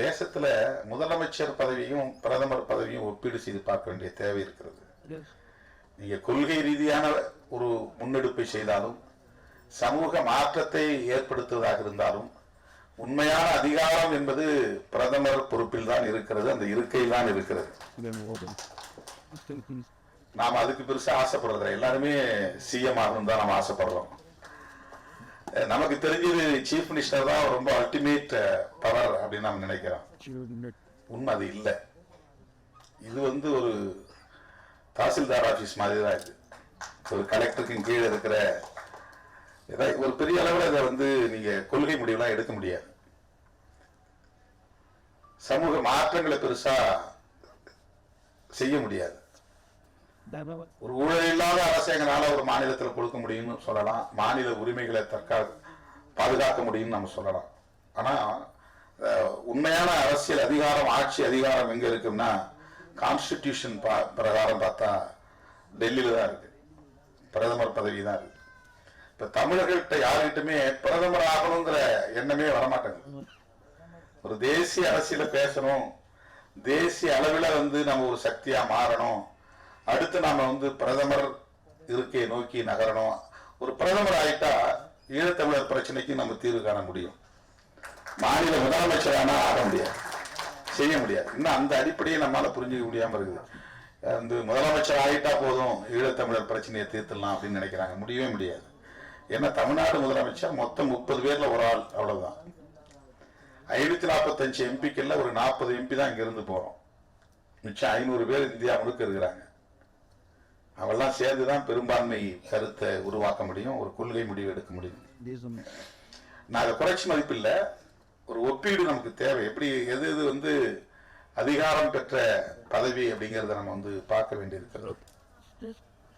தேசத்துல முதலமைச்சர் பதவியும் பிரதமர் பதவியும் ஒப்பீடு செய்து பார்க்க வேண்டிய தேவை இருக்கிறது. நீங்க கொள்கை ரீதியான ஒரு முன்னெடுப்பை செய்தாலும், சமூக மாற்றத்தை ஏற்படுத்துவதாக இருந்தாலும், உண்மையான அதிகாரம் என்பது பிரதமர் பொறுப்பில் தான் இருக்கிறது, அந்த இருக்கையில் தான் இருக்கிறது. நாம் அதுக்கு பெருசா ஆசைப்படுறது எல்லாருமே சிஎம் ஆகணும் தான் நாம் ஆசைப்படுறோம். நமக்கு தெரிஞ்சது சீஃப் மினிஸ்டர் தான் ரொம்ப அல்டிமேட் பவர் அப்படின்னு நாம் நினைக்கிறோம். உண்மை அது இல்லை. இது ஒரு தாசில்தார் ஆபீஸ் மாதிரி தான். இது ஒரு கலெக்டருக்கு கீழே இருக்கிற ஒரு பெரிய அளவில் இதை நீங்க கொள்கை முடிவுலாம் எடுக்க முடியாது. சமூக மாற்றங்களை பெருசா செய்ய முடியாது. ஒரு ஊழல் இல்லாத அரசாங்கனால ஒரு மாநிலத்தில் கொடுக்க முடியும்னு சொல்லலாம், மாநில உரிமைகளை பாதுகாக்க முடியும்னு நம்ம சொல்லலாம். ஆனா உண்மையான அரசியல் அதிகாரம், ஆட்சி அதிகாரம் எங்க இருக்குன்னா கான்ஸ்டிடியூஷன் பிரகாரம் பார்த்தா டெல்லியில தான் இருக்கு, பிரதமர் பதவி தான் இருக்கு. இப்ப தமிழர்கள்ட்ட யாருகிட்டுமே பிரதமர் ஆகணுங்கிற எண்ணமே வரமாட்டேங்குது. ஒரு தேசிய அரசியல பேசணும், தேசிய அளவில் நம்ம ஒரு சக்தியா மாறணும், அடுத்து நாம பிரதமர் இருக்கையை நோக்கி நகரணும். ஒரு பிரதமர் ஆயிட்டா ஈழத்தமிழர் பிரச்சனைக்கு நம்ம தீர்வு காண முடியும். மாநில முதலமைச்சரான ஆக முடியாது, செய்ய முடியாது. இன்னும் அந்த அடிப்படையை நம்மளால புரிஞ்சுக்க முடியாம இருக்குது. முதலமைச்சர் ஆயிட்டா போதும் ஈழத்தமிழர் பிரச்சனையை தீர்த்துடலாம் அப்படின்னு நினைக்கிறாங்க. முடியவே முடியாது. ஏன்னா தமிழ்நாடு முதலமைச்சர் மொத்தம் 30 பேர்ல ஒரு ஆள், அவ்வளவுதான். 545 எம்பிக்கள்ல ஒரு 40 எம்பி தான் இங்க இருந்து போறோம். மிச்சம் 500 பேர் இந்தியா முழுக்க இருக்கிறாங்க. அவெல்லாம் சேர்ந்துதான் பெரும்பான்மை கருத்தை உருவாக்க முடியும், ஒரு கொள்கை முடிவு எடுக்க முடியும். நான் அதை குறைச்சி மதிப்பில்ல, ஒரு ஒப்பீடு நமக்கு தேவை. எப்படி எது அதிகாரம் பெற்ற பதவி அப்படிங்கறத நம்ம பார்க்க வேண்டியிருக்கிறது.